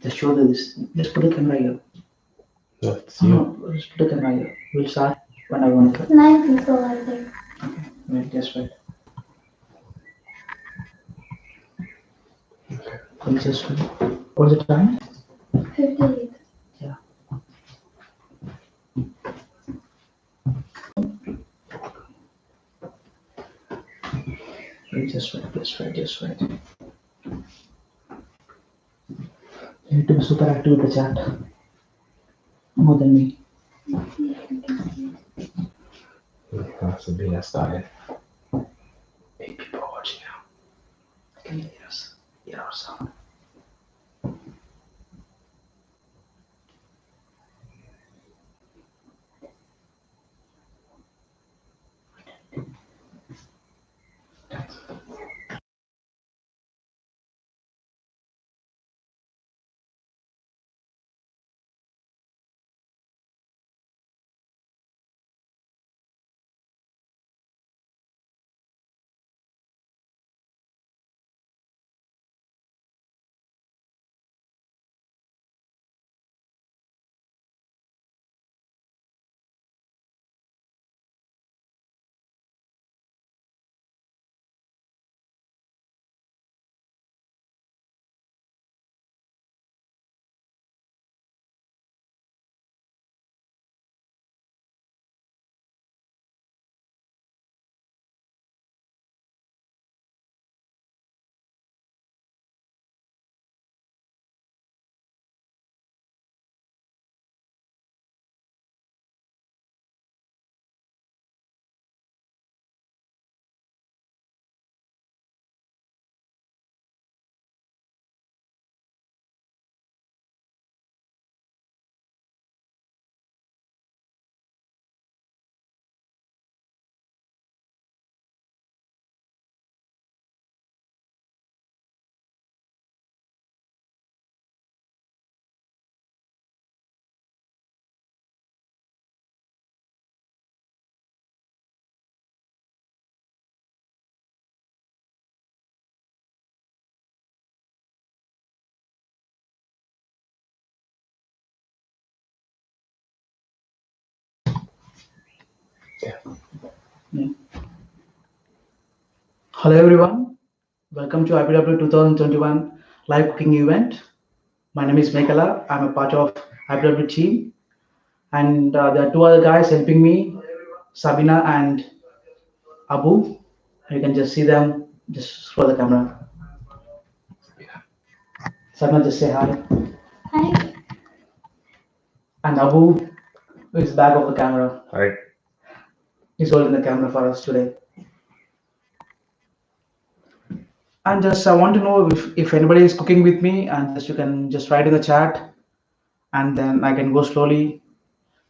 Just show this. Just put the camera here. That's No, you. no, just put the camera here. We'll start when I want to. 9 people are there. Okay, wait, just wait. We'll just wait. What's the time? 58. Yeah. Wait, just wait, just wait, just wait. You need to be super active with the chat. More than me. That's a BS started. 8 people are watching now. Can you hear us? Hear our sound. Yeah. Hello everyone. Welcome to IPW 2021 live cooking event. My name is Mekala. I'm a part of IPW team, and there are two other guys helping me, Sabina and Abu. You can just see them. Just scroll the camera. Sabina, just say hi. Hi. And Abu is back of the camera. Alright. He's holding the camera for us today. And just I want to know if anybody is cooking with me, and just you can just write in the chat, and then I can go slowly.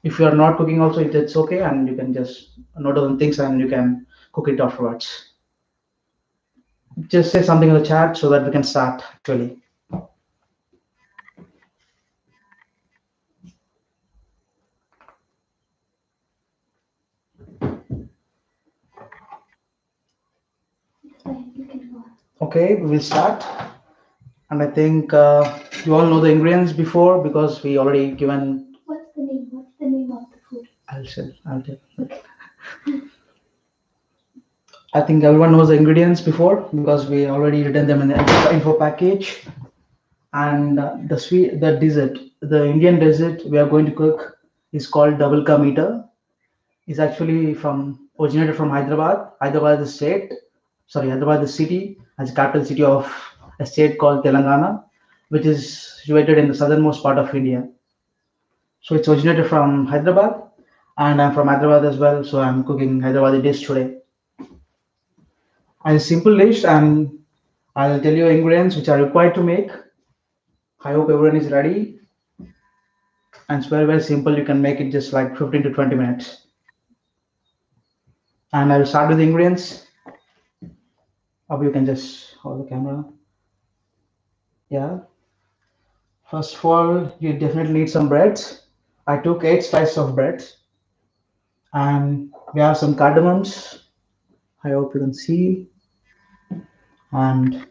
If you are not cooking also, it's okay, and you can just note down things and you can cook it afterwards. Just say something in the chat so that we can start actually. Fine, you can go. Okay, we will start. And I think you all know the ingredients before because we already given. What's the name? What's the name of the food? I'll tell. I think everyone knows the ingredients before because we already written them in the info package. And the dessert, the Indian dessert we are going to cook is called double ka meter. It's actually from originated from Hyderabad. Hyderabad is the state. Sorry, Hyderabad is the city as capital city of a state called Telangana, which is situated in the southernmost part of India. So it's originated from Hyderabad, and I'm from Hyderabad as well. So I'm cooking Hyderabadi dish today. And a simple dish, and I'll tell you ingredients which are required to make. I hope everyone is ready. And it's very, very simple. You can make it just like 15 to 20 minutes. And I will start with the ingredients. Or you can just hold the camera. Yeah. First of all, you definitely need some breads. I took 8 slices of bread. And we have some cardamoms. I hope you can see. And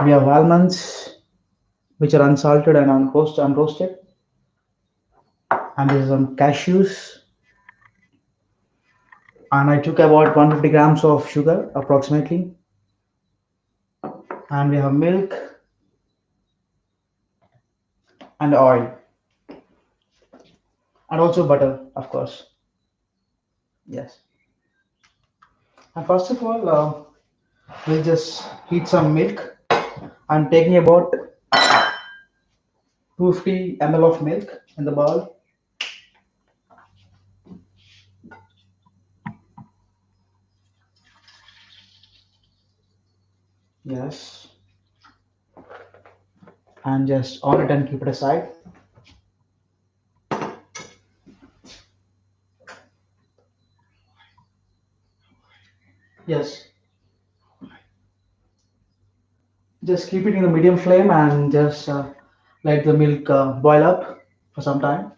we have almonds. which are unsalted and unroasted. And this is some cashews. And I took about 150 grams of sugar approximately. And we have milk and oil and also butter, of course. Yes. And first of all, we'll just heat some milk. I'm taking about 250 ml of milk in the bowl. Yes. And just on it and keep it aside. Yes. Just keep it in the medium flame and just let the milk boil up for some time.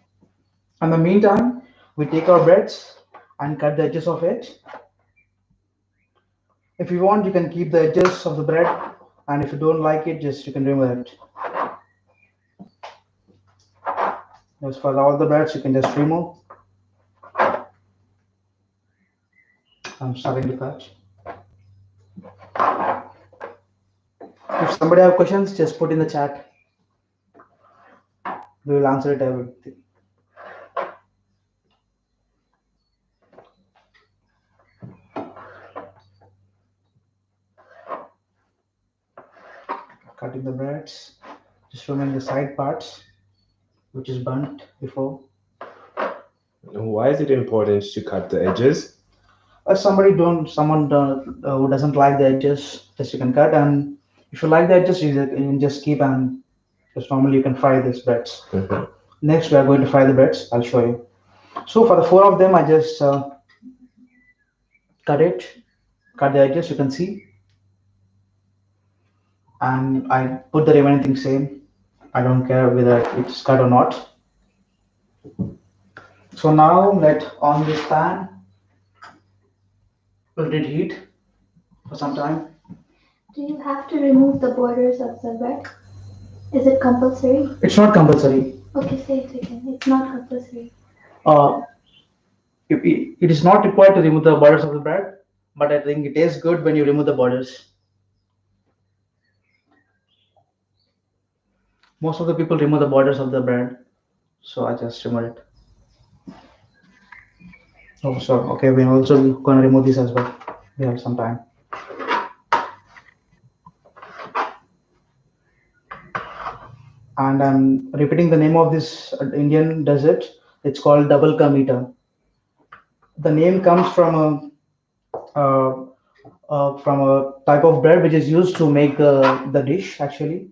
In the meantime, we take our breads and cut the edges of it. If you want, you can keep the edges of the bread, and if you don't like it, just you can remove it. As for all the breads, you can just remove. I'm starting to cut. If somebody have questions, just put in the chat. We will answer it everything. Cutting the breads, just removing the side parts, which is burnt before. Why is it important to cut the edges? Someone who doesn't like the edges, just you can cut, and if you like the edges, you can just keep and just normally you can fry these breads. Mhm. Next, we are going to fry the breads. I'll show you. So for the four of them, I just cut it, cut the edges. You can see, and I put the remaining thing same. I don't care whether it's cut or not. So now let on this pan. Let it heat for some time. Do you have to remove the borders of the bread? Is it compulsory? It's not compulsory. Okay, say it again. It's not compulsory. Uh, it is not required to remove the borders of the bread, but I think it is good when you remove the borders. Most of the people remove the borders of the bread, so I just remove it. Oh, so okay, we're also gonna remove this as well. We have some time. And I'm repeating the name of this Indian dessert. It's called double ka meeta. The name comes uh, from a type of bread which is used to make the dish actually.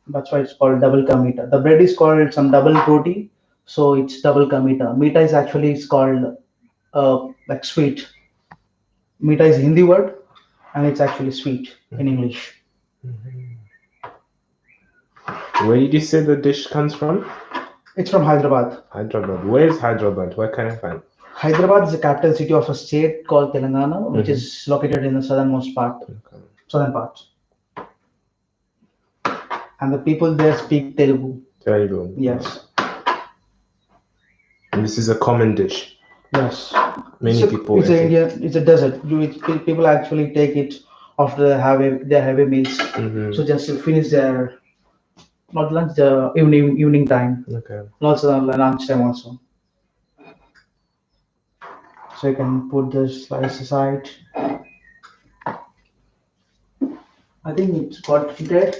That's why it's called double ka meeta. The bread is called some double roti, so it's double ka meeta. Meeta is actually it's called like sweet. Meeta is Hindi word, and it's actually sweet in English. Where did you say the dish comes from? It's from Hyderabad. Hyderabad. Where is Hyderabad? Where can I find? Hyderabad is the capital city of a state called Telangana, which is located in the southernmost part, Okay. southern part. And the people there speak Telugu. Telugu. Yes, And this is a common dish. yes. Many people. It's eat a it. Indian. It's a dessert. People actually take it after their heavy meals. Mhm. So just to finish their not lunch, the evening time, Okay. and also lunch time also. So you can put the slice aside. I think it's got heated.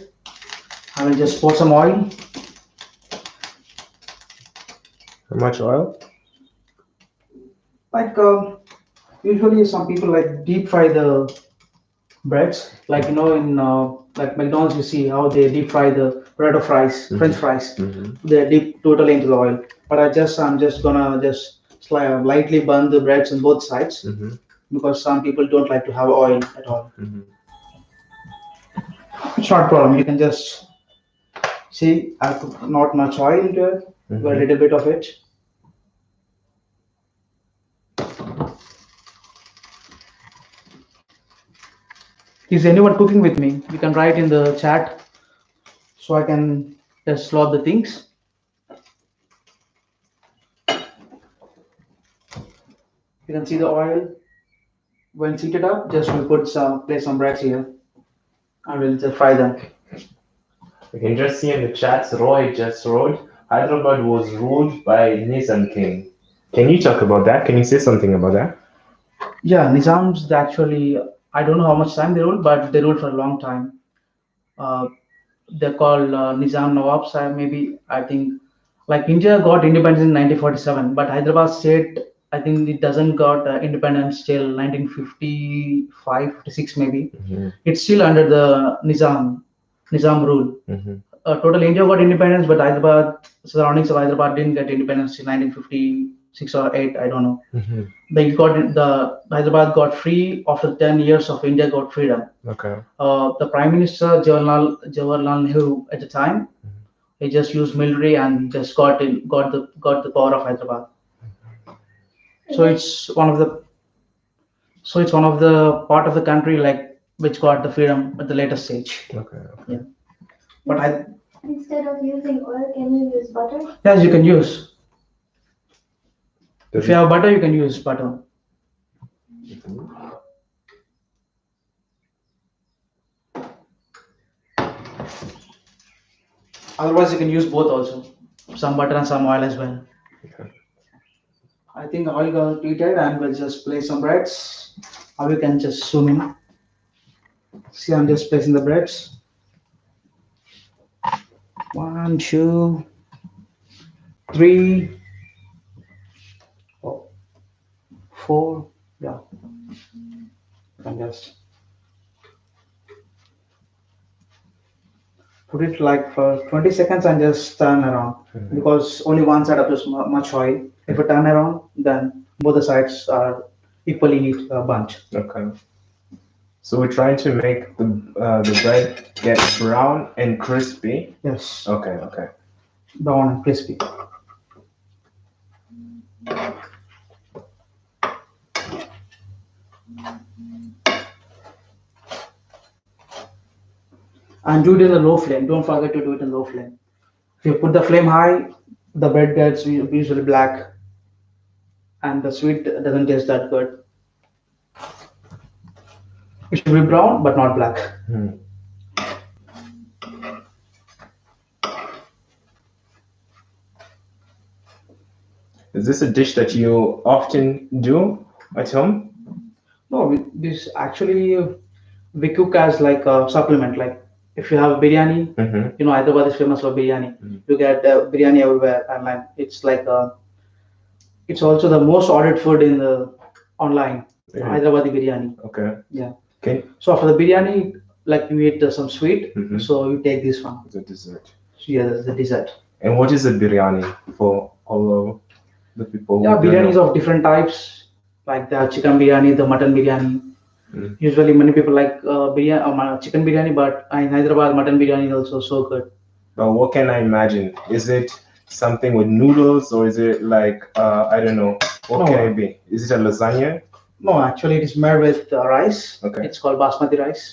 I will just pour some oil. How much oil? Like usually some people like deep fry the breads. Like in like McDonald's, you see how they deep fry the bread or fries, French fries. Mhm. They dip totally into the oil. But I'm just gonna just lightly burn the breads on both sides Mhm. because some people don't like to have oil at all. Mhm. It's not a problem. You can just see I put not much oil into it, but a little bit of it. Is anyone cooking with me? You can write in the chat So I can just load the things. You can see the oil. When heated up, just we put some place some breads here and we'll just fry them. You can just see in the chats, Roy just wrote, Hyderabad was ruled by Nizam King. Can you talk about that? Can you say something about that? Yeah, Nizams they actually I don't know how much time they ruled, but they ruled for a long time. Uh, they're called Nizam Nawabs. Maybe I think like India got independence in 1947, but Hyderabad state I think it doesn't got independence till 1955, 56 maybe. Mm-hmm. It's still under the Nizam rule. Mm-hmm. Total India got independence, but Hyderabad surroundings of Hyderabad didn't get independence in 1956 or 8. I don't know. Mm-hmm. They got the Hyderabad got free after 10 years of India got freedom. Okay. The Prime Minister Jawaharlal Nehru at the time he just used military and just got the power of Hyderabad. So it's one of the it's one of the part of the country like which got the freedom at the later stage. Okay. Yeah. But I Instead of using oil, can you use butter? yes you can use Does if you have butter you can use butter. Otherwise you can use both also. Some butter and some oil as well. Okay. I think the oil got heated and we'll just place some breads. Or you can just zoom in. See, I'm just placing the breads. 1, 2, 3, 4. Yeah. And just put it like for 20 seconds and just turn around because only one side applies much oil. If you turn around, then both the sides are equally neat bunch. Okay. So we're trying to make the bread get brown and crispy. Yes, Okay. Okay. brown and crispy. And do it in a low flame. Don't forget to do it in low flame. If you put the flame high, the bread gets usually black, and the sweet doesn't taste that good. It should be brown but not black. Hmm. Is this a dish that you often do at home? No, this actually we cook as like a supplement. Like if you have biryani, Mm-hmm. you know Hyderabad is famous for biryani. Mhm. You get biryani everywhere, and like it's also the most ordered food in the online. Yeah. Hyderabadi biryani. Okay. Yeah. Okay. So after the biryani, like you eat some sweet, Mhm. so you take this one. The dessert. So yeah, that's the dessert. And what is a biryani for all of the people who Yeah, don't biryanis know? of different types, like the chicken biryani, the mutton biryani. Mm. Usually, many people like biryani, chicken biryani, but in Hyderabad, mutton biryani is also so good. But what can I imagine? Is it something with noodles or is it like I don't know? What No. can it be? Is it a lasagna? No, actually, it is made with rice. Okay. It's called basmati rice.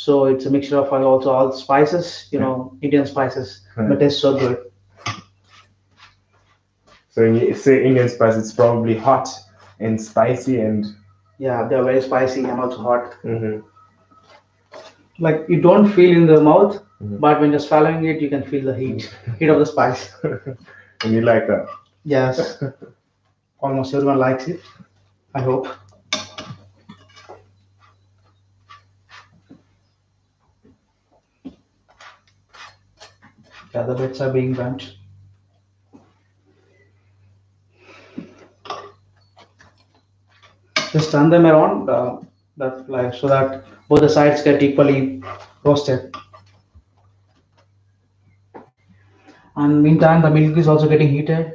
So it's a mixture of also all spices, Indian spices, Hmm. but it's so good. So when you say Indian spice, it's probably hot and spicy and. Yeah, they're very spicy and also hot. Mm-hmm. Like you don't feel in the mouth, Mhm. but when you're swallowing it, you can feel the heat of the spice. And you like that? Yes, almost everyone likes it. I hope. Yeah, the bits are being burnt. Just turn them around, that like so that both the sides get equally roasted. And meantime, the milk is also getting heated.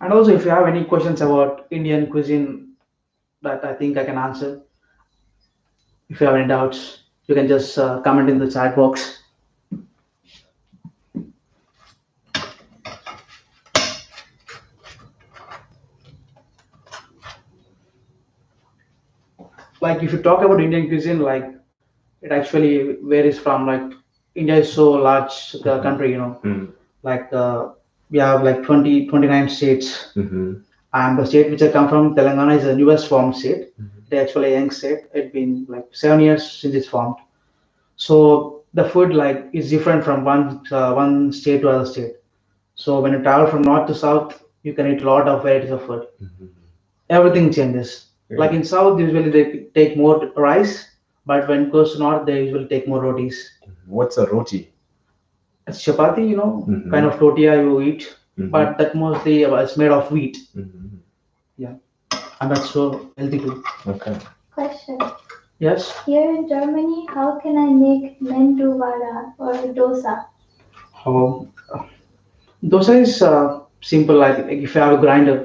And also, if you have any questions about Indian cuisine that I think I can answer, if you have any doubts, you can just comment in the chat box. Like if you talk about Indian cuisine, like It actually varies from like India is so large the country, Mm. like we have like 29 states, Mm-hmm. and the state which I come from, Telangana, is a newest formed state. It's actually a young state. It's been like 7 years since it's formed. So the food like is different from one state to other state. So when you travel from north to south, you can eat a lot of varieties of food. Everything changes. Like in south, usually they take more rice, but when it goes to north, they usually take more rotis. What's a roti? It's chapati, Mhm. kind of tortilla you eat, Mhm. but that mostly it's made of wheat, Mhm. and that's so healthy too. Okay. Question. Yes. Here in Germany, how can I make mendu vada or dosa? How dosa is simple. Like if you have a grinder,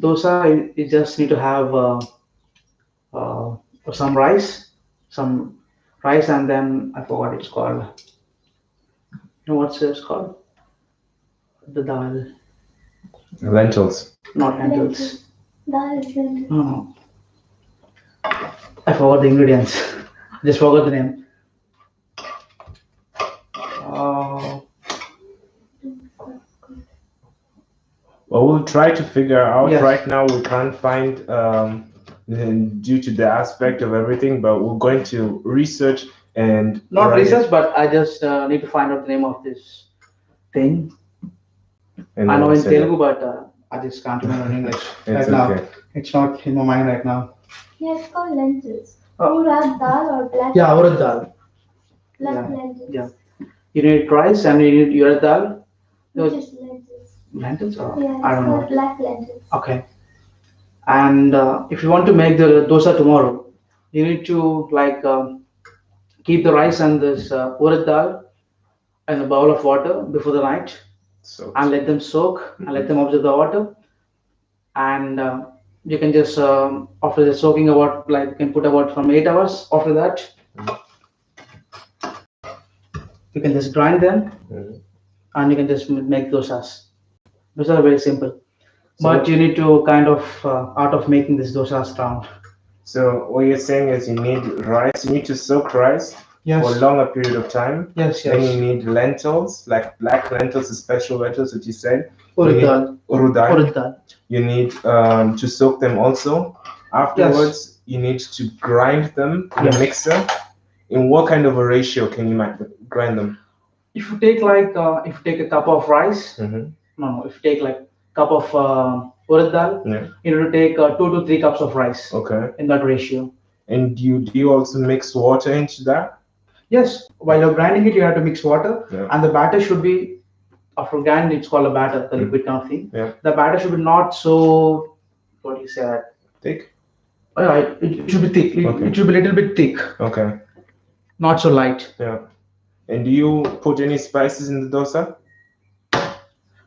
dosa you just need to have uh, some some rice, and then I forgot it's called. You know what's it's called? The dal, Lentils. not lentils. Lentils. Dal is lentils. No, no, I forgot the ingredients. I just forgot the name. Uh, Well, we'll try to figure out. Yes. Right now, we can't find due to the aspect of everything, but we're going to research and not write it. research, but I just need to find out the name of this thing. And I then know we'll in send it. Telugu, but I just can't remember in English It's right now. okay. It's not in my mind right now. Yeah, it's called lentils. Oh. Urad dal or black. Yeah, urad dal. Black yeah, lentils. yeah. You need rice and you need urad dal. Which is lentils. Lentils? Or, Yeah, I it's don't called know. black lentils. Okay. And if you want to make the dosa tomorrow, you need to like keep the rice and this urad dal in a bowl of water before the night, So and let them soak and let them absorb the water. And you can just after the soaking about like you can put about from 8 hours. After that, you can just grind them Mhm. and you can just make dosas. Dosas are very simple, So- but you need to kind of art of making this dosas round. So what you're saying is you need rice. You need to soak rice for a longer period of time. Yes, Then you yes. need lentils, like black lentils, the special lentils that you said. Urad You need dal. urud dal. Urad dal. You need to soak them also. Afterwards, you need to grind them in Yes. a mixer. In what kind of a ratio can you grind them? If you take like if you take a cup of rice, Mm-hmm. no, if you take like cup of urad dal, Yeah. you need to take 2 to 3 cups of rice Okay. in that ratio. And do you also mix water into that? Yes, while you're grinding it, you have to mix water, Yeah. and the batter should be after grinding. It's called a batter, the liquid kind of thing. Yeah. The batter should be not so what do you say that? Thick. It should be thick. Okay. It should be a little bit thick, Okay. not so light. Yeah. And do you put any spices in the dosa?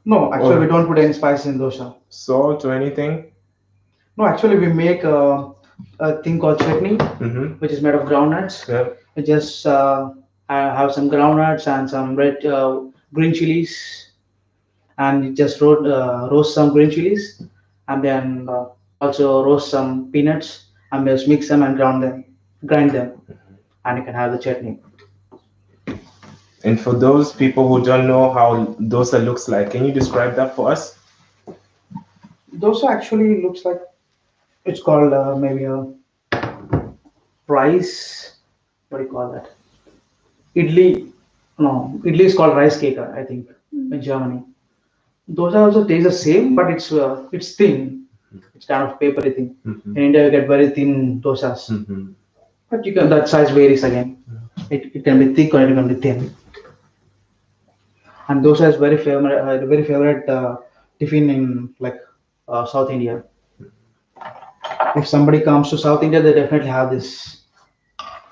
No, actually, Or- we don't put any spice in dosa. Salt or anything? No, actually, we make a thing called chutney, Mm-hmm. which is made of groundnuts. Yeah. We just have some groundnuts and some red green chilies, and you just roast some green chilies, and then also roast some peanuts, and just mix them and grind them, and you can have the chutney. And for those people who don't know how dosa looks like, can you describe that for us? Dosa actually looks like it's called maybe a rice. What do you call that? Idli. No, idli is called rice cake, I think, in Germany. Dosa also tastes the same, but it's thin. It's kind of papery thing. Mm-hmm. In India, you get very thin dosas, Mm-hmm. but you can that size varies again. It can be thick or it can be thin. And dosa is very favorite tiffin in like South India. If somebody comes to South India, they definitely have this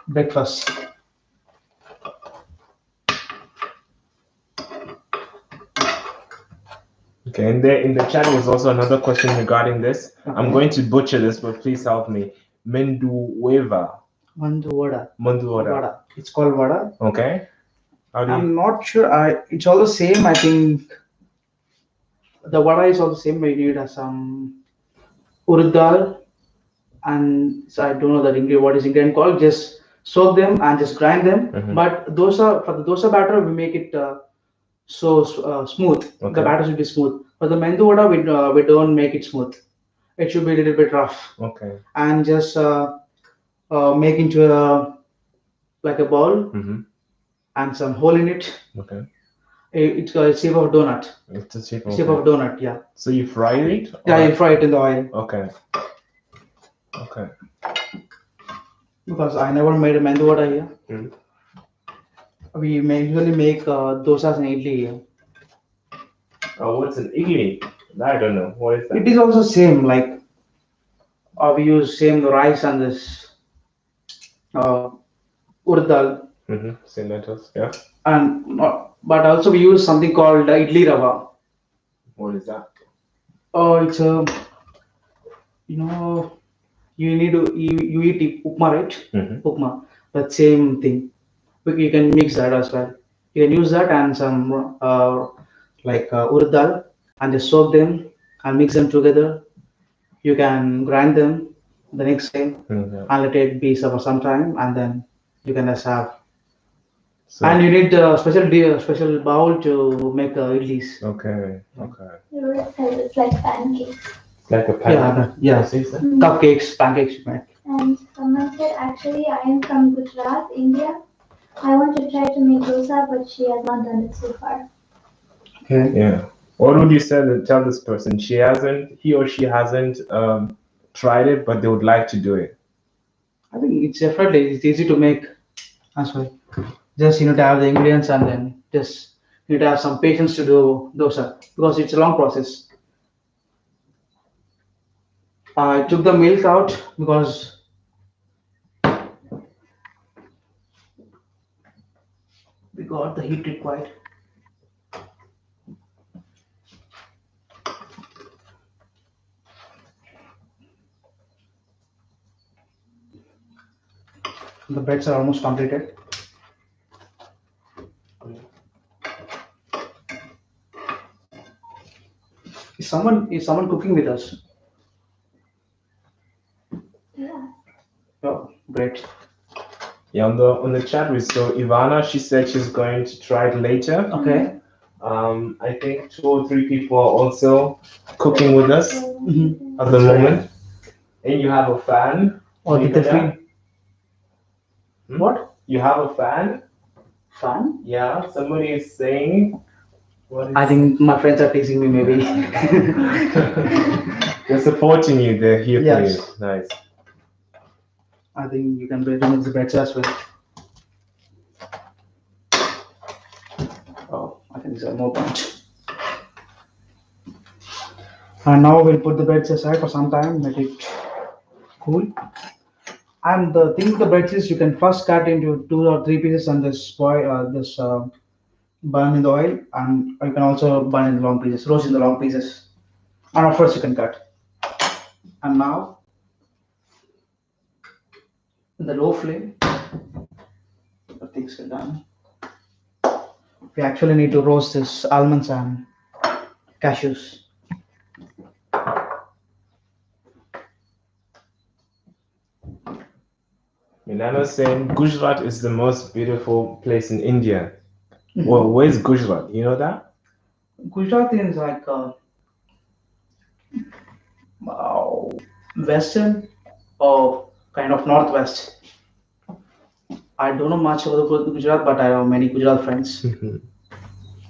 breakfast. Okay, and there in the chat was also another question regarding this. I'm going to butcher this, but please help me. Mendueva. Mandu vada. Mendueva. Vada. It's called vada. Okay. How do you? I'm not sure. It's all the same. I think the vada is all the same. We need some urad dal, and so I don't know that ingredient. What is ingredient called? Just soak them and just grind them. Mhm. But dosa, for the dosa batter, we make it smooth. The Okay. batter should be smooth. For the mendu vada, we don't make it smooth. It should be a little bit rough. Okay. And just make into a like a ball Mm-hmm. and some hole in it. Okay. It's a shape of donut. It's a shape Shape of. of donut. Yeah. So you fry it? Yeah. or- You fry it in the oil Okay. Okay. because I never made a mendu vada here. Mm. We usually make dosas and idli here. Oh, what's an idli? I don't know. What is that? It is also same like we use same rice and this uh, urad dal Mm-hmm. Same lentils. Yeah. and but also we use something called idli rava. What is that? Oh, it's a you know you need to you eat upma, right? Mm-hmm. Upma, that same thing. You can mix that as well. You can use that and some like urad dal and just soak them and mix them together. You can grind them the next day Mm-hmm. and let it be for some time and then you can just have. So. And you need a special bowl to make idlis. Okay. Okay. Europe says it's like pancakes. Like a pan. Yeah. What is that? Cupcakes, pancakes you make. And someone said, actually, I am from Gujarat, India. I want to try to make dosa, but she has not done it so far. Okay. Yeah. What would you tell this person? He or she hasn't tried it, but they would like to do it. I think it's easy to make as well. Just you know to have the ingredients and then just you need to have some patience to do dosa because it's a long process. I took the milk out because we got the heat required. The breads are almost completed. Is someone cooking with us? Yeah. Oh, great. Yeah, on the chat we saw Ivana. She said she's going to try it later. Okay. I think 2 or 3 people are also cooking with us Mhm. at the moment. And you have a fan. Or did they feed? Hmm? What? You have a fan? Fan? Yeah. Somebody is saying. What is I think my friends are teasing me maybe. They're supporting you. They're here for Yes. you. Nice. I think you can remove the breads as well. Oh, I think there's more punch. And now we'll put the breads aside for some time, let it cool. And the thing with the breads is you can first cut into 2 or 3 pieces and this burn in the oil, and you can also burn in the long pieces, roast in the long pieces. And of course you can cut. And now in the low flame, the things are done. We actually need to roast this almonds and cashews. Milano saying Gujarat is the most beautiful place in India. Mhm. Well, where's Gujarat? You know that? Gujarat is like western or kind of northwest. I don't know much about the Gujarat, but I have many Gujarat friends.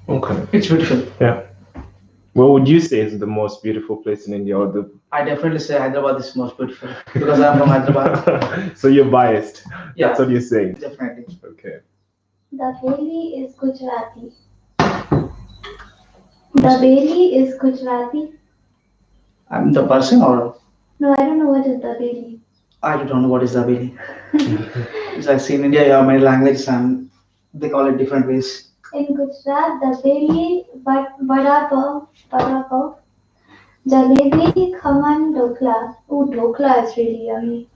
Okay. It's beautiful. Yeah. What would you say is the most beautiful place in India, or the? I definitely say Hyderabad is most beautiful because I'm from Hyderabad. So you're biased. Yeah, That's what you're saying. definitely. Okay. Dabeli is Gujarati. Dabeli is Gujarati. I'm the person, or No, I don't know what is Dabeli. I don't know what is Dabeli. It's like see in India, you have many languages and they call it different ways. In Gujarat, Dabeli, Vada Pav, Jalebi, Khaman, Dokla. Oh, Dokla is really yummy.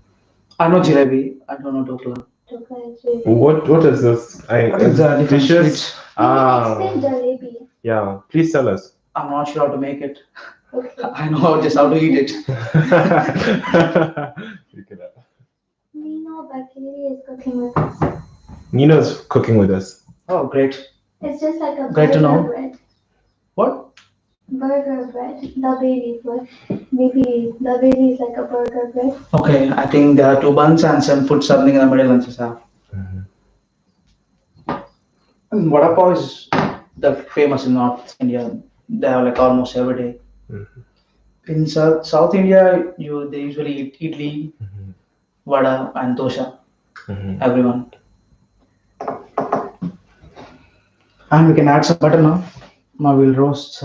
I know jalebi. I don't know dokla. Dokla is really What is this? It's different dishes. sweets. Explain jalebi. Yeah. Please tell us. I'm not sure how to make it. Okay. I know just how to eat it. Look it up. We know Bakeri is cooking with us. Nina's cooking with us. Oh, great. It's just like a Great to burger know. bread. What? Burger bread. The baby bread. Maybe the baby is like a burger bread. Okay, I think there are two buns and some put something in the middle and just have. And vada pav is the famous in North India. They have like almost every day. In South India, they usually eat idli, vada, and dosha. Everyone. And we can add some butter now. Now we'll roast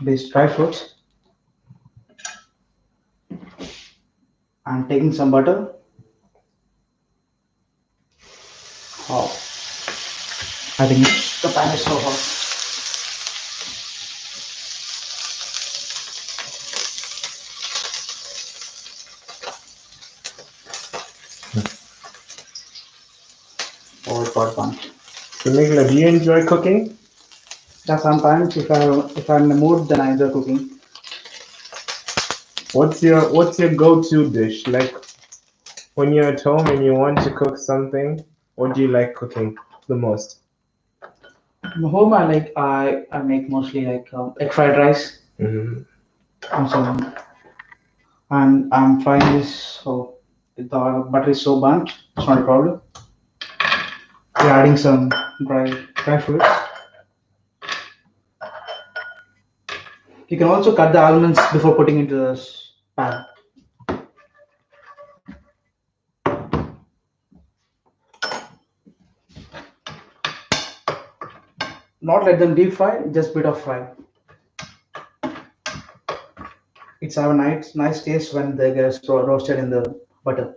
these dry fruits. I'm taking some butter. Oh, I think the pan is so hot. Oh, it got burnt. So Nicola, do you enjoy cooking? Yeah, sometimes if I'm in the mood, then I enjoy cooking. What's your go-to dish? Like when you're at home and you want to cook something, what do you like cooking the most? At home, I make mostly like egg fried rice. Mm-hmm. And so and I'm frying this so the butter is so burnt. It's not a problem. We're adding some dry fruits. You can also cut the almonds before putting into the pan. Not let them deep fry, just bit of fry. It's have a nice taste when they get roasted in the butter.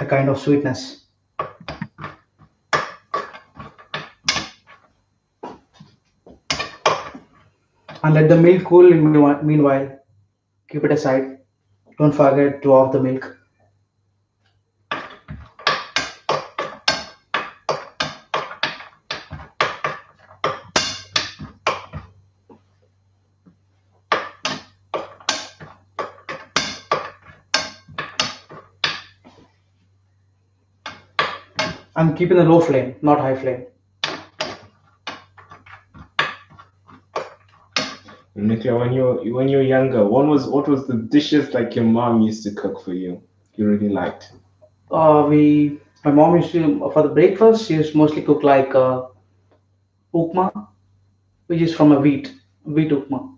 A kind of sweetness. And let the milk cool in meanwhile. Keep it aside. Don't forget to off the milk. And keep in the low flame, not high flame. Nicola, when you were younger, what was the dishes like your mom used to cook for you? You really liked. My mom used to for the breakfast. She used to mostly cook like upma, which is from a wheat upma,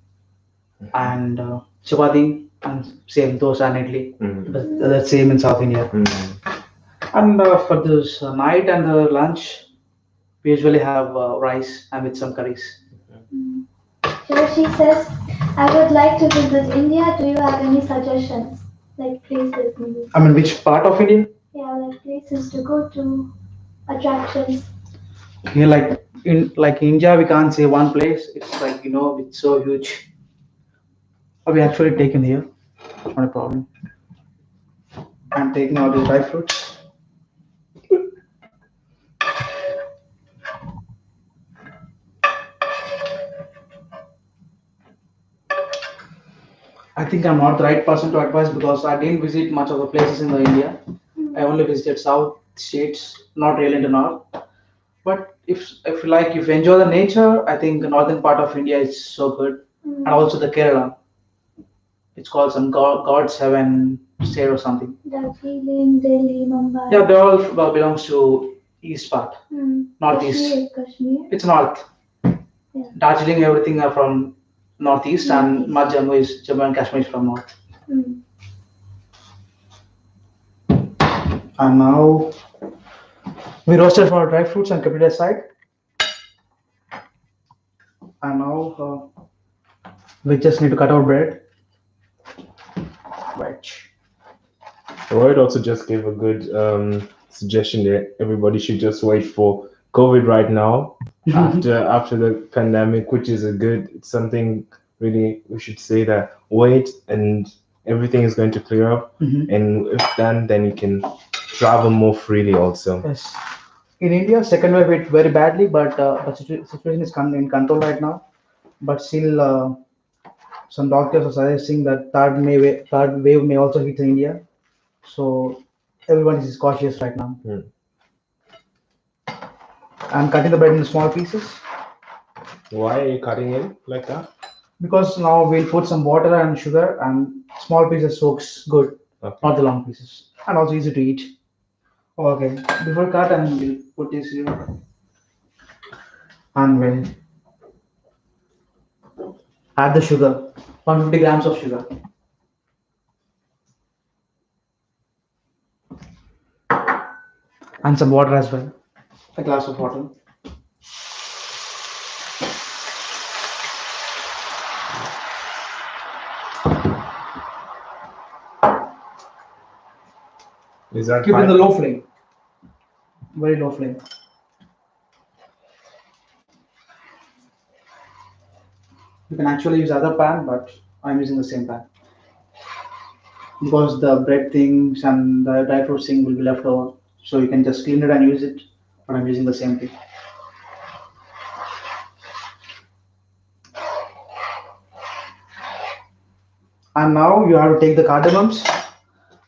and chapati, and same dosa and idli. That's same in South India. And for this night and the lunch, we usually have rice and with some curries. She says, I would like to visit India. Do you have any suggestions? Like places maybe? I mean, which part of India? Yeah, like places to go to, attractions. Here, like India, we can't say one place. It's like it's so huge. We actually taken here. Not a problem. I'm taking out the dry fruits. I think I'm not the right person to advise because I didn't visit much of the places in the India. I only visited south states, not really in the north. But if you enjoy the nature, I think the northern part of India is so good, and also the Kerala. It's called some God's Heaven state or something. Darjeeling, Delhi, Mumbai. Yeah, they all belongs to east part, northeast. Kashmir. It's north. Yeah. Darjeeling, everything are from northeast, and Jammu is Jammu and Kashmir is from north. And now we roasted our dry fruits and kept it aside. And now we just need to cut our bread. Veg. Royd also just gave a good suggestion that everybody should just wait for COVID right now after the pandemic, which is it's something really we should say that wait and everything is going to clear up, and if done, then you can travel more freely also. Yes. In India, second wave hit very badly, but the situation is in control right now. But still, some doctors are suggesting that third wave may also hit India. So everyone is cautious right now. Hmm. I'm cutting the bread into small pieces Why are you cutting it like that? because now we'll put some water and sugar and small pieces soaks good, Okay. not the long pieces, and also easy to eat. Okay, before cut and we'll put this here and we'll add the sugar, 150 grams of sugar, and some water as well, a glass of water. Is that Keep it in high? the low flame, very low flame. You can actually use other pan, but I'm using the same pan because the bread things and the dry fruit thing will be left over. So you can just clean it and use it, but I'm using the same thing. And now you have to take the cardamoms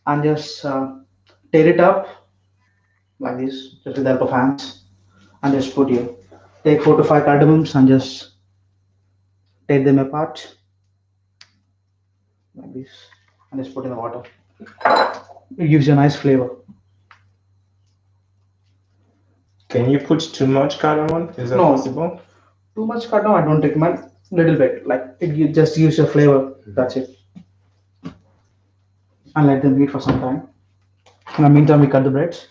and just tear it up like this, just with the help of hands, and just put here. Take 4 to 5 cardamoms and just tear them apart like this, and just put in the water. It gives you a nice flavor. Can you put too much cardamom? Is that No. possible? Too much cardamom, I don't recommend. Little bit, like it you just use your flavor. That's it. And let them heat for some time. In the meantime, we cut the breads.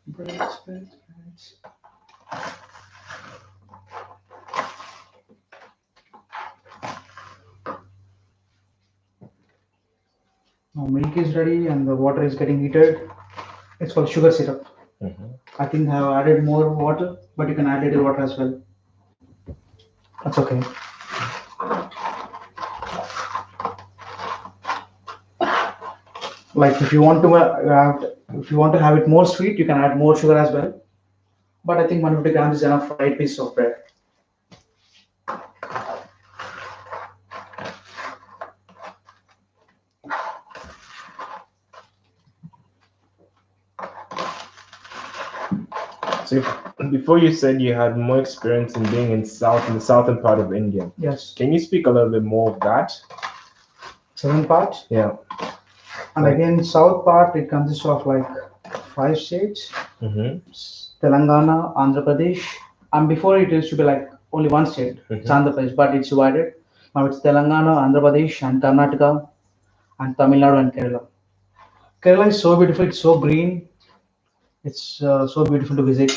Breads. Now milk is ready and the water is getting heated. It's called sugar syrup. Mhm. I think I have added more water, but you can add little water as well. That's okay. Like if you want to have it more sweet, you can add more sugar as well. But I think 150 grams is enough for 8 pieces of bread. So before you said you had more experience in being in the southern part of India. Yes. Can you speak a little bit more of that? Southern part. Yeah. And Like- again, south part, it consists of like 5 states: Mm-hmm. Telangana, Andhra Pradesh. And before it used to be like only one state, it's Andhra Pradesh, but it's divided. Now it's Telangana, Andhra Pradesh, and Karnataka, and Tamil Nadu and Kerala. Kerala is so beautiful, it's so green, it's so beautiful to visit.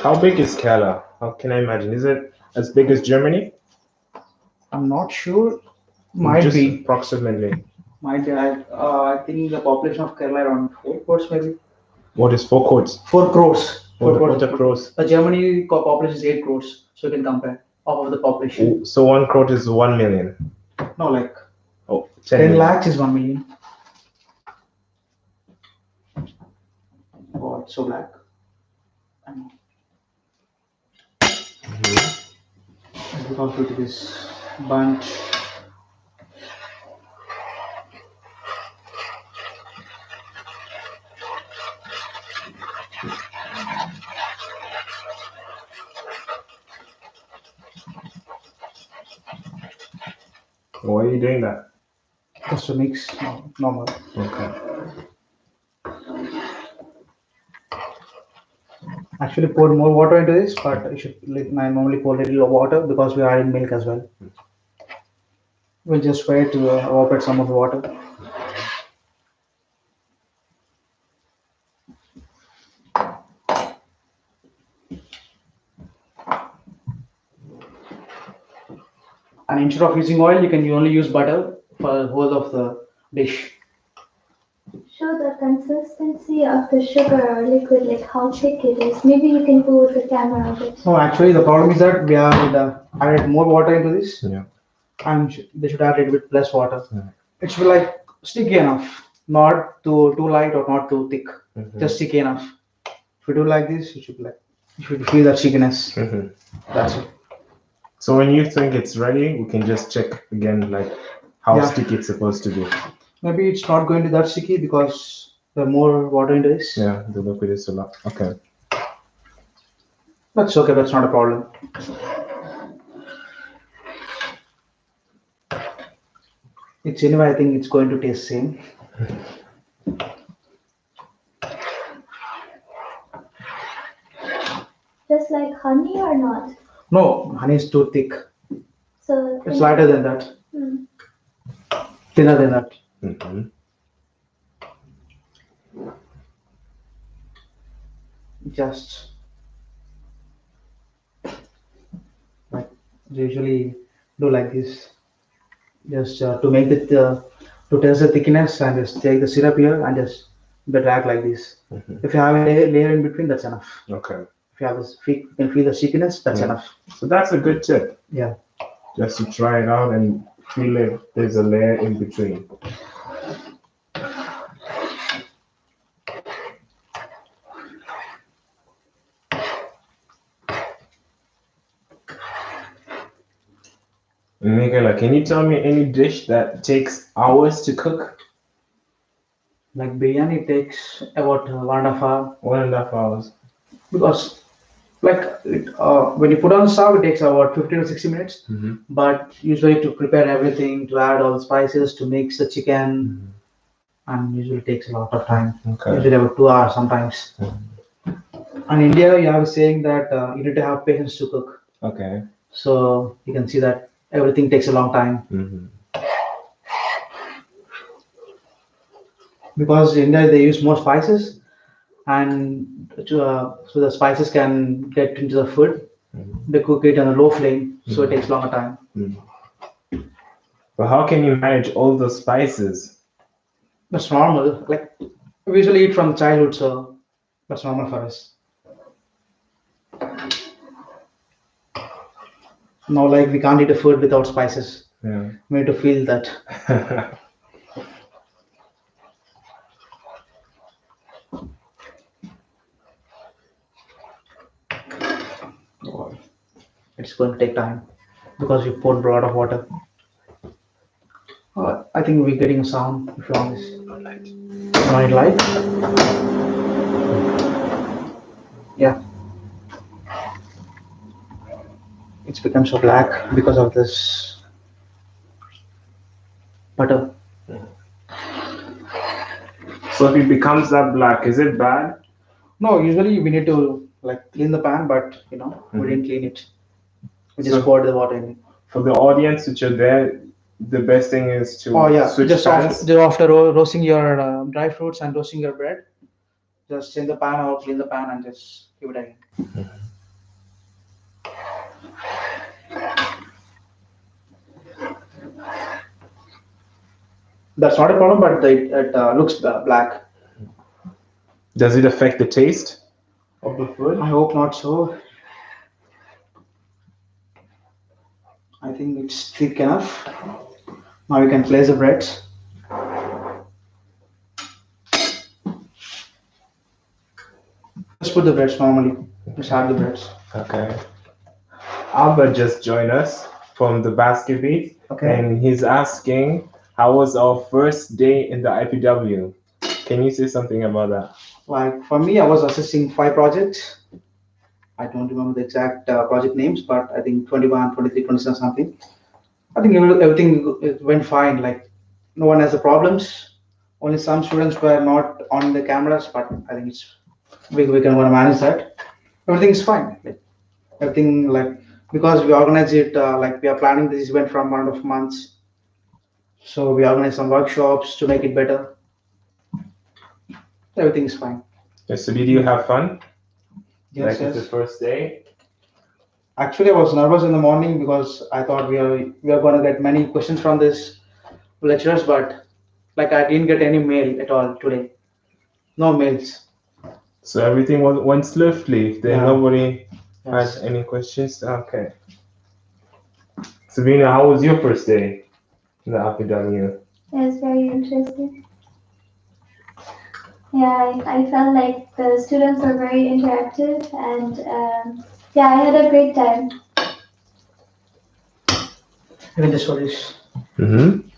How big is Kerala? How can I imagine? Is it as big as Germany? I'm not sure, might Just be. approximately. Might be. I think the population of Kerala around 4 crores maybe. What is 4 crores? 4 crores. What are crores? The Germany population is 8 crores, so you can compare off of the population. So 1 crore is 1 million. No, like Oh, 10 million. lakhs is 1 million. Oh, it's so black. I know. Mhm. I'll go to this bunch. Why are you doing that? Just to mix normal. Okay. Actually, pour more water into this, but I normally pour a little water because we are adding milk as well. We'll just wait to evaporate some of the water. And instead of using oil, you only use butter for the whole of the dish. Show the consistency of the sugar or liquid, like how thick it is. Maybe you can go with the camera a bit. No, actually, the problem is that we are added more water into this, Yeah. and they should add a little bit less water. Yeah. It should be like sticky enough, not too light or not too thick, Mhm. just sticky enough. If you do like this, it should be like you should feel that stickiness. Mhm. That's it. So when you think it's ready, we can just check again, like how Yeah. sticky it's supposed to be. Maybe it's not going to be that sticky because the more water in this. Yeah, the liquid is a lot. Okay. That's okay. That's not a problem. It's anyway. I think it's going to taste same. Just like honey or not? No, honey is too thick. So It's lighter than that. Hmm. Thinner than that. Mm-hmm. Just like usually do like this. Just to make it to test the thickness and just take the syrup here and just drag like this. Mm-hmm. If you have a layer in between, that's enough. Okay. If you have this, you can feel the stickiness, that's Yeah. enough. So that's a good tip. Yeah. Just to try it out and feel if there's a layer in between. Miguel, can you tell me any dish that takes hours to cook? Like biryani takes about 1.5 hours 1.5 hours. because like when you put on the stove, it takes about 15 to 60 minutes. Mm-hmm. But usually to prepare everything, to add all the spices, to mix the chicken, and usually takes a lot of time. Okay. Usually about 2 hours sometimes. And in India, you have a saying that you need to have patience to cook. Okay. So you can see that everything takes a long time Mm-hmm. because in India they use more spices, and so the spices can get into the food. Mm-hmm. They cook it on a low flame, so it takes longer time. But how can you manage all the spices? That's normal. Like we usually eat from childhood, so that's normal for us. Now, like we can't eat a food without spices. Yeah. We need to feel that. It's going to take time because we poured a lot of water. I think we're getting a sound if you want this. Not light. Yeah. It's become so black because of this butter. So if it becomes that black, is it bad? No, usually we need to like clean the pan, but we didn't clean it. We just So- poured the water in. For the audience which are there, the best thing is to Oh yeah, switch just pans. after roasting your dry fruits and roasting your bread, just in the pan or clean the pan and just give it again. That's not a problem, but it looks black. Does it affect the taste of the food? I hope not so. I think it's thick enough. Now we can place the breads. Just put the breads normally. Just add the breads. Okay. Albert just joined us from the basket beat, Okay. and he's asking how was our first day in the IPW? Can you say something about that? Like for me, I was assisting 5 projects. I don't remember the exact project names, but I think 21, 23, 27, something. I think everything it went fine. Like no one has the problems. Only some students were not on the cameras, but I think we can want to manage that. Everything is fine. Like, everything like because we organize it like we are planning this event from 1 of months. So we organize some workshops to make it better. Everything is fine. Yes, so did you have fun? Yes, Like yes. it's the first day? Actually, I was nervous in the morning because I thought we are going to get many questions from this lecturers, but like I didn't get any mail at all today. No mails. So everything went swiftly. Then Yeah. nobody Yes. had any questions? Okay. Sabina, how was your first day in the IPW? It was very interesting. Yeah, I felt like the students were very interactive and yeah, I had a great time. You can just show this. Mm-hmm.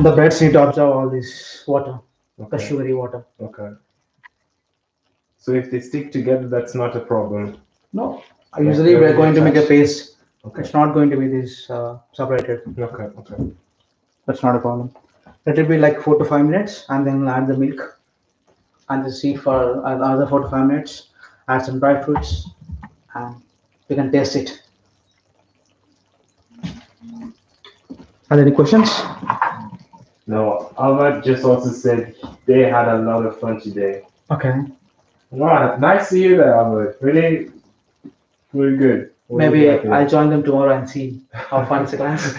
The breads need to absorb all this water, the Okay. sugary water. Okay. So if they stick together, that's not a problem. No, Like usually they're we're really going to make a attached. paste. Okay. It's not going to be this separated. Okay. Okay. That's not a problem. Let it be like 4 to 5 minutes, and then we'll add the milk and the see for another 4 to 5 minutes. Add some dry fruits, and we can taste it. Are there any questions? No, Ahmad just also said they had a lot of fun today. Okay. Wow, nice to hear that, Ahmad. Really, really good. Really Maybe happy. I'll join them tomorrow and see how fun is the class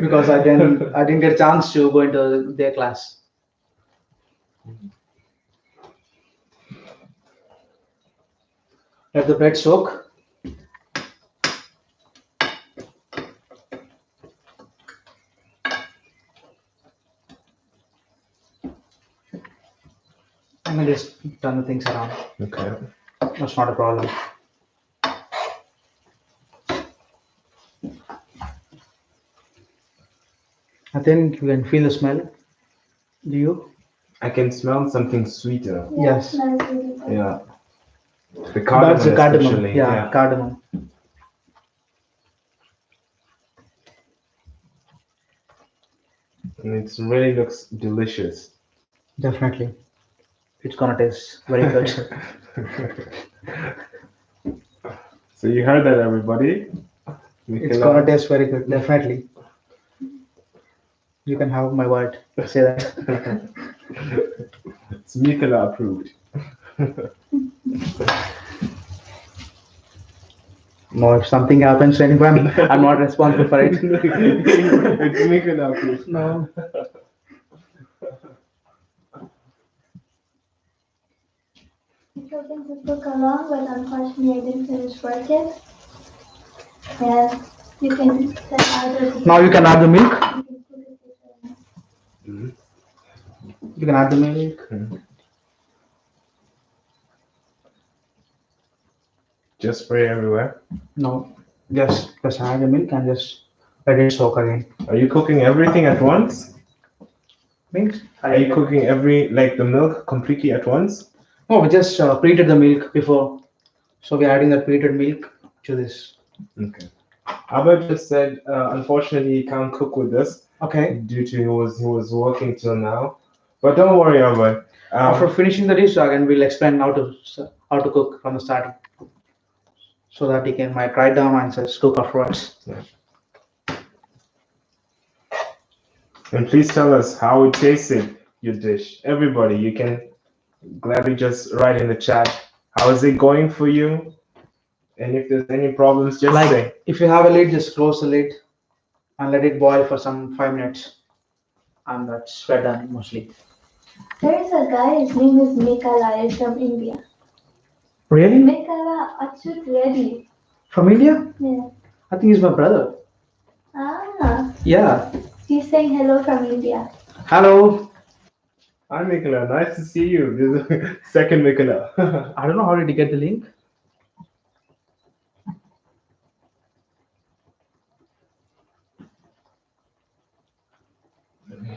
because I didn't get a chance to go into their class. Let the bread soak. I'm gonna just turn the things around. Okay. That's not a problem. I think you can feel the smell. Do you? I can smell something sweeter. Yes. Smells really good. Yeah. The cardamom, That's the cardamom. especially. Yeah, cardamom. And it really looks delicious. Definitely. It's gonna taste very good. So you heard that, everybody. It's gonna taste very good. Definitely. You can have my word. Say that. It's Mikola approved. No, if something happens to anyone, I'm not responsible for it. It's Mikola approved. No. It's hoping to cook along, but unfortunately I didn't finish work yet. And you can set either. Now you can add the milk. You can put it in. You can add the milk. Just spray everywhere. No, just add the milk and just let it soak again. Are you cooking everything at once? Means? Are you cooking the milk completely at once? No, we just preheated the milk before, so we're adding the preheated milk to this. Okay. Albert just said, unfortunately, he can't cook with us Okay. due to he was working till now. But don't worry, Albert. After finishing the dish, again we'll explain how to cook from the starting, so that you can might write down and just cook afterwards. And please tell us how it tasted, your dish. Everybody, you can gladly just write in the chat. How is it going for you? And if there's any problems, just Like say. if you have a lid, just close the lid and let it boil for some 5 minutes, and that's we're done mostly. There is a guy, his name is Mikala, he's from India. Really? Mikala Achut Reddy. From India? Yeah. I think he's my brother. Ah, Yeah. he's saying hello from India. Hello. Hi, Mikola. Nice to see you. This is second Mikola. I don't know how did you get the link.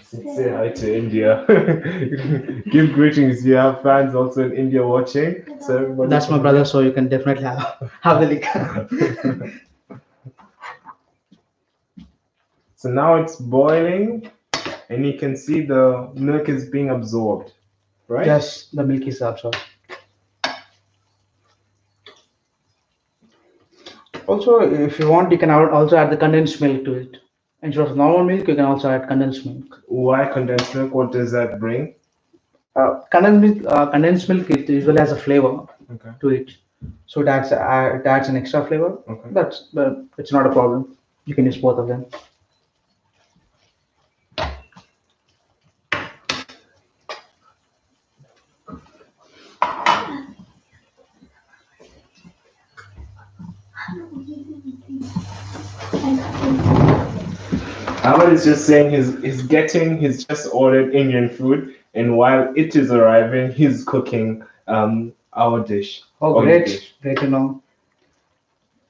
Say hi to India. Give greetings. You have fans also in India watching. So everybody. That's my brother, so you can definitely have the link. So now it's boiling, and you can see the milk is being absorbed, right? Yes, the milk is absorbed. Also, if you want, you can also add the condensed milk to it. Instead of normal milk, you can also add condensed milk. Why condensed milk? What does that bring? Condensed milk it usually has a flavor Okay. to it, so it adds an extra flavor. Okay. But it's not a problem. You can use both of them. Ahmed is just saying he's just ordered Indian food, and while it is arriving, he's cooking our dish. Oh, Or great! dish. Great to know.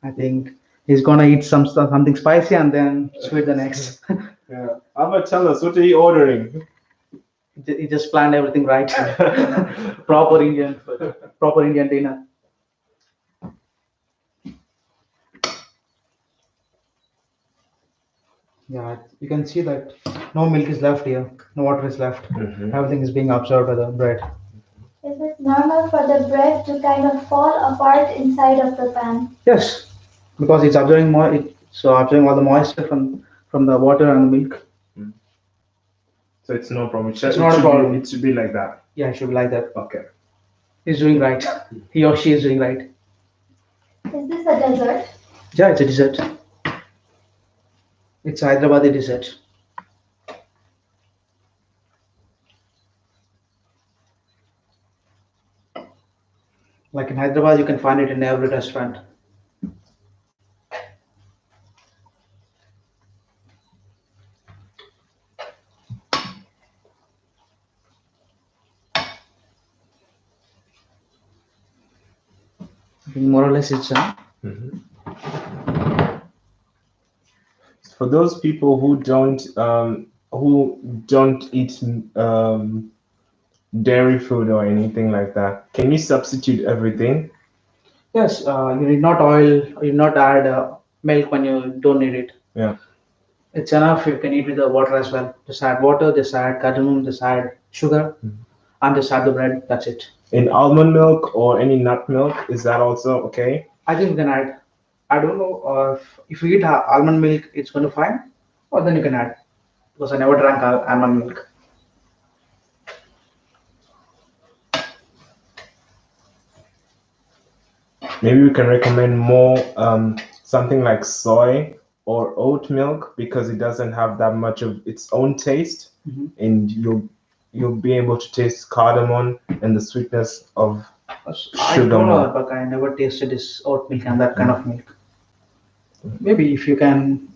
I think he's gonna eat something spicy and then sweet the next. Yeah. Amma, tell us, what are you ordering? He just planned everything right. Proper Indian food, proper Indian dinner. Yeah, you can see that no milk is left here, no water is left. Mhm. Everything is being absorbed by the bread. Is it normal for the bread to kind of fall apart inside of the pan? Yes, because it's absorbing more. So absorbing all the moisture from the water and the milk. So it's no problem. It's not a problem. It should be like that. Yeah, it should be like that. Okay. He's doing right. He or she is doing right. Is this a dessert? Yeah, it's a dessert. It's Hyderabadi dessert. Like in Hyderabad, you can find it in every restaurant. I think more or less it's Mhm. For those people who don't eat dairy food or anything like that, can you substitute everything? yes. You need not oil. You need not add milk when you don't need it. Yeah. It's enough. You can eat with the water as well. Just add water. Just add cardamom. Just add sugar, and just add the bread. That's it. In almond milk or any nut milk, is that also okay? I think you can add. I don't know if you eat almond milk, it's going to fine, or then you can add because I never drank almond milk. Maybe we can recommend more something like soy or oat milk because it doesn't have that much of its own taste, Mhm. and you'll be able to taste cardamom and the sweetness of I sugar don't know, milk. but I never tasted this oat milk and that kind of milk. Maybe if you can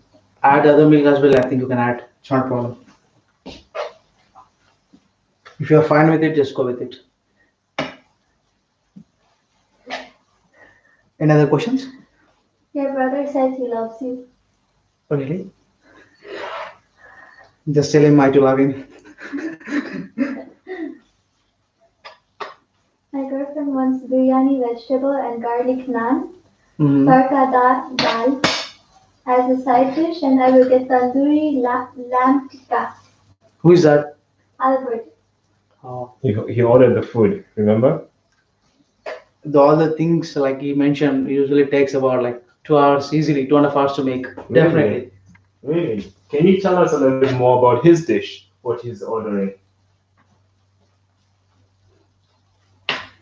add other milk as well, I think you can add. It's not a problem. If you're fine with it, just go with it. Any other questions? Your brother says he loves you. Oh, really? Just tell him I to love him. My girlfriend wants biryani vegetable and garlic naan, Mhm. tarka dal as a side dish, and I will get tandoori lamb tikka. Who is that? Albert. Oh, He ordered the food, remember? all the things like he mentioned usually takes about like 2 hours easily, 2.5 hours to make. Definitely. Really? Can you tell us a little bit more about his dish, what he's ordering?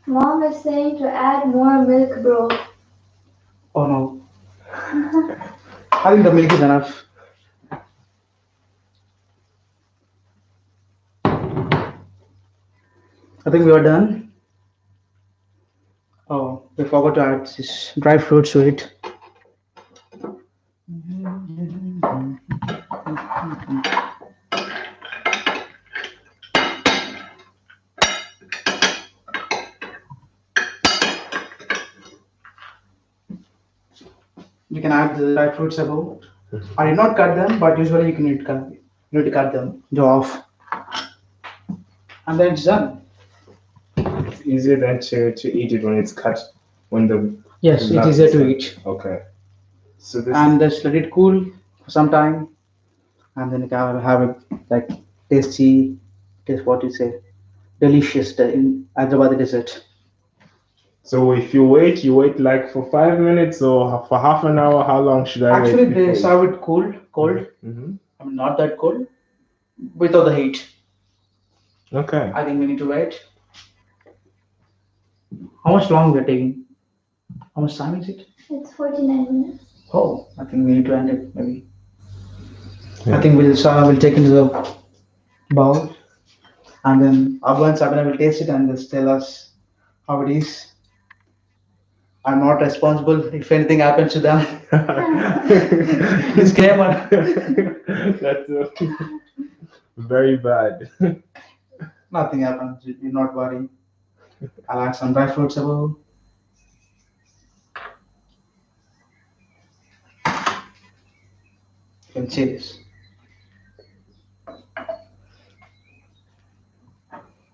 Mom is saying to add more milk, bro. Oh no. I think the milk is enough. I think we are done. Oh, we forgot to add this dry fruits to it. You can add the dry fruits above. I did not cut them, but usually you need to cut them, go off, and then it's done. It's easier than to eat it when it's cut, when the Yes, it's nut easier is to cut. eat. Okay. So this And just let it cool for some time, and then you can have it like tasty, taste what you say, delicious in Hyderabadi dessert. so if you wait like for 5 minutes or for half an hour, how long should I Actually, wait they before? serve it cold. Mm-hmm. I mean, not that cold, without the heat. Okay. I think we need to wait. How much long we are taking? How much time is it? It's 49 minutes. Oh, I think we need to end it maybe. Yeah. I think we'll take into the bowl, and then Abba and Sabina will taste it and just tell us how it is. I'm not responsible if anything happens to them. Disclaimer. That's very bad. Nothing happens. You not worry. I'll add some dry fruits above. can see this.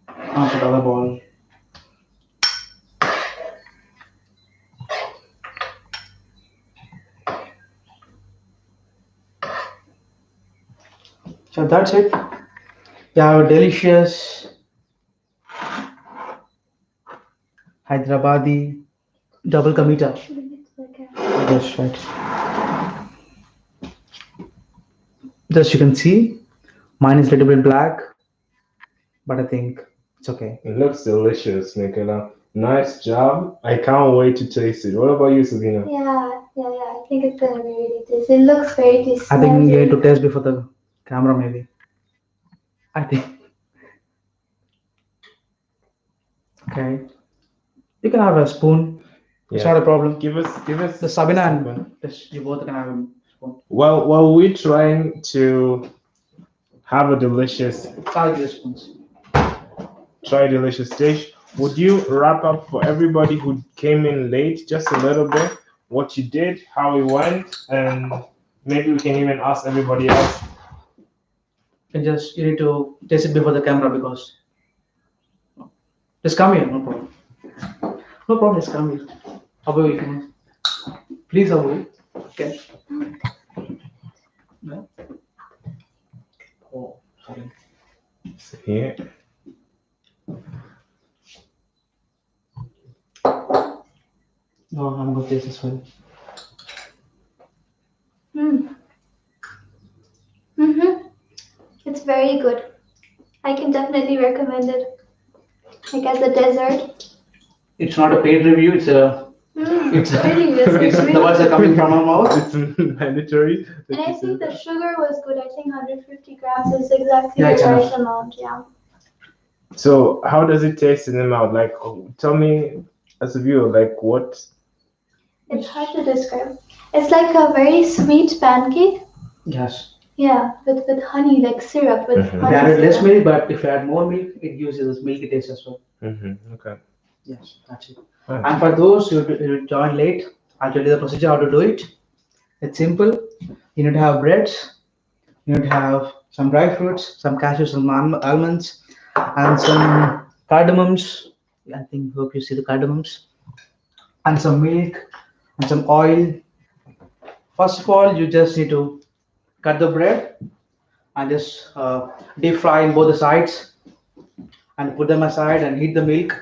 I'll put other ball. So that's it. You have a delicious Hyderabadi double ka meeta. That's right. Just you can see, mine is a little bit black, but I think it's okay. It looks delicious, Nicola. Nice job. I can't wait to taste it. What about you, Sabina? Yeah. I think it's gonna be really tasty. It looks very tasty. I think you need to taste before the camera, maybe. I think. Okay. You can have a spoon. It's Yeah. not a problem. Give us The Sabina spoon. and this, you both can have a spoon. While we're trying to have a delicious, I'll give you spoons. try a delicious dish, would you wrap up for everybody who came in late just a little bit what you did, how it went, and maybe we can even ask everybody else. You need to taste it before the camera because just come here, no problem. No problem, just come here. Abu, you can. Please, Abu. Okay. Yeah. Oh, sorry. Here. No, I'm going to taste this one. It's very good. I can definitely recommend it. Like as a dessert. It's not a paid review, it's a. It's really is. It's the really words are coming from our mouth. It's mandatory. that And I you say think the that. sugar was good. I think 150 grams is exactly Yeah, the it's right enough. amount. Yeah. So how does it taste in the mouth? Like, tell me as a viewer, like what? It's hard to describe. It's like a very sweet pancake. Yes. Yeah, with honey, like syrup with Mhm. We honey added less syrup. milk, but if you add more milk, it gives you this milky taste as well. Okay. Yes, that's it. Nice. And for those who join late, I'll tell you the procedure how to do it. It's simple. You need to have breads, you need to have some dry fruits, some cashews, some almonds, and some cardamoms. I think hope you see the cardamoms, and some milk and some oil. First of all, you just need to cut the bread and just deep fry in both the sides and put them aside and heat the milk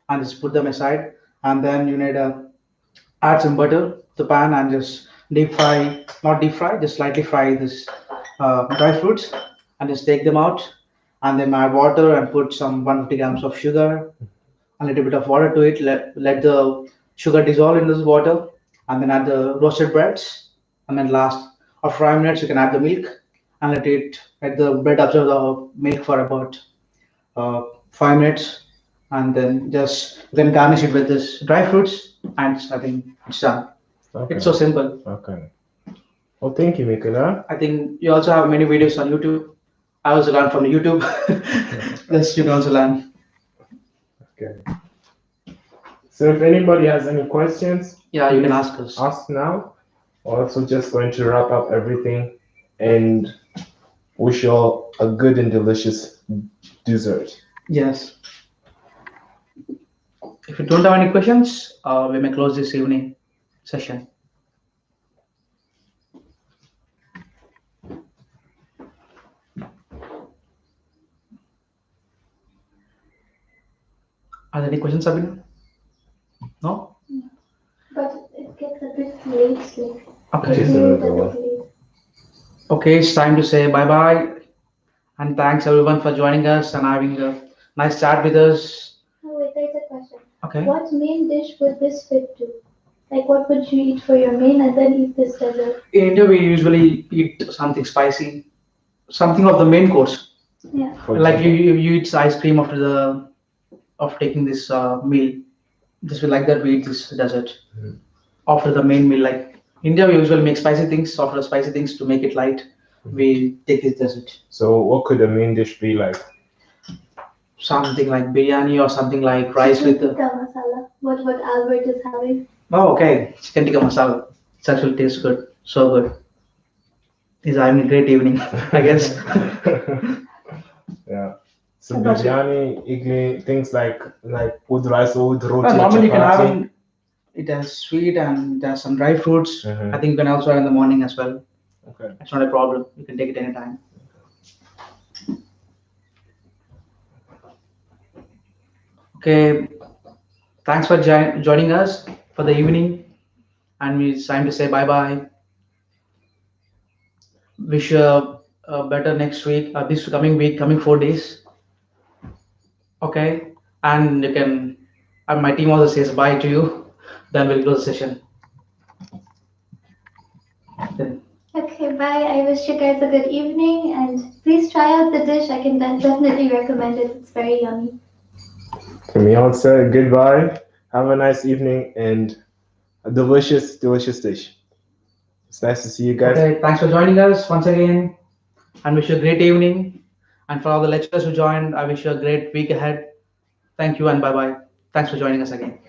and just put them aside. And then you need to add some butter to the pan and just deep fry, not deep fry, just slightly fry this dry fruits and just take them out and then add water and put some 150 grams of sugar, a little bit of water to it. Let the sugar dissolve in this water and then add the roasted breads and then last after 5 minutes you can add the milk and let the bread absorb the milk for about 5 minutes and then just you can garnish it with this dry fruits and I think it's done. Okay. It's so simple. Okay. Well, thank you, Nicola. I think you also have many videos on YouTube. I also learned from YouTube. Yes, you can also learn. Okay. So if anybody has any questions, Yeah, you can ask us. ask now. We're also just going to wrap up everything and wish you all a good and delicious dessert. Yes. If you don't have any questions, we may close this evening session. Are there any questions, Sabina? No? But it gets a bit late. Like, Okay. Just it's a a little bit one. late. Okay, it's time to say bye bye. And thanks everyone for joining us and having a nice chat with us. Oh, wait, there's a question. Okay. What main dish would this fit to? Like, what would you eat for your main and then eat this dessert? In India, we usually eat something spicy, something of the main course. Yeah. For Like example. you eat ice cream after taking this meal. Just like that, we eat this dessert Mhm. after the main meal. Like India, we usually make spicy things. After the spicy things to make it light, we take this dessert. So what could the main dish be like? Something like biryani or something like rice with Chicken the. tikka masala. What Albert is having. Oh, okay. Chicken tikka masala. It actually tastes good. So good. He's having a great evening, I guess. Yeah. So About it. biryani, igli, things like with rice or with roti Well, or normally you can have chapati. it has sweet and it has some dry fruits. Mhm. I think you can also have in the morning as well. Okay. It's not a problem. You can take it anytime. Okay, thanks for joining us for the evening, and it's time to say bye bye. Wish you a better next week, this coming week, coming 4 days. Okay, and you can, and my team also says bye to you. Then we'll close the session. Then, Okay, bye. I wish you guys a good evening and please try out the dish. I can definitely recommend it. It's very yummy. Can we all say goodbye? Have a nice evening and a delicious, delicious dish. It's nice to see you guys. okay, thanks for joining us once again, and wish you a great evening. And for all the lecturers who joined, I wish you a great week ahead. Thank you and bye bye. Thanks for joining us again.